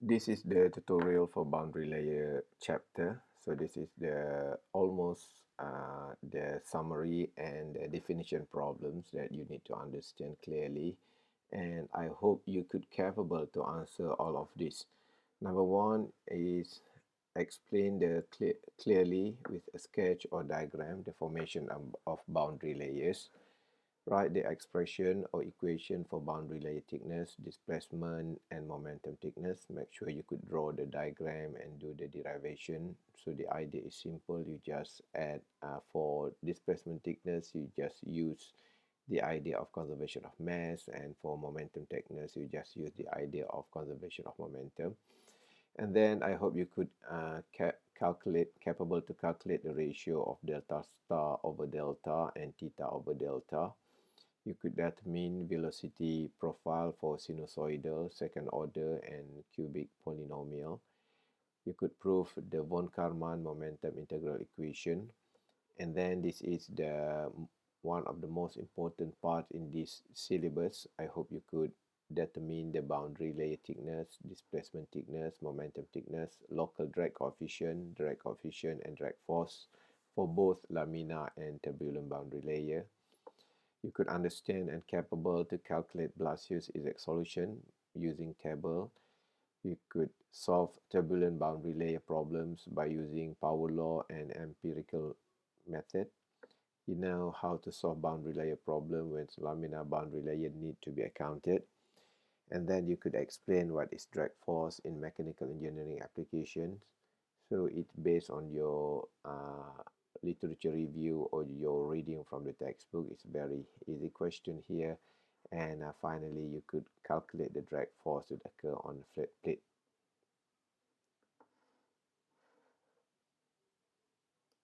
This is the tutorial for boundary layer chapter. So this is the almost the summary and the definition problems that you need to understand clearly. And I hope you could capable to answer all of this. Number one is explain clearly with a sketch or diagram the formation of boundary layers. Write the expression or equation for boundary layer thickness, displacement, and momentum thickness. Make sure you could draw the diagram and do the derivation. So the idea is simple. You just add for displacement thickness, you just use the idea of conservation of mass, and for momentum thickness, you just use the idea of conservation of momentum. And then I hope you could capable to calculate the ratio of delta star over delta and theta over delta. You could determine velocity profile for sinusoidal, second order, and cubic polynomial. You could prove the von Karman momentum integral equation. And then this is the one of the most important part in this syllabus. I hope you could determine the boundary layer thickness, displacement thickness, momentum thickness, local drag coefficient, and drag force for both laminar and turbulent boundary layer. You could understand and capable to calculate Blasius exact solution using table. You could solve turbulent boundary layer problems by using power law and empirical method. You know how to solve boundary layer problem when laminar boundary layer need to be accounted. And then you could explain what is drag force in mechanical engineering applications. So it's based on your literature review or your reading from the textbook. It's very easy question here. And finally, you could calculate the drag force that occur on a flat plate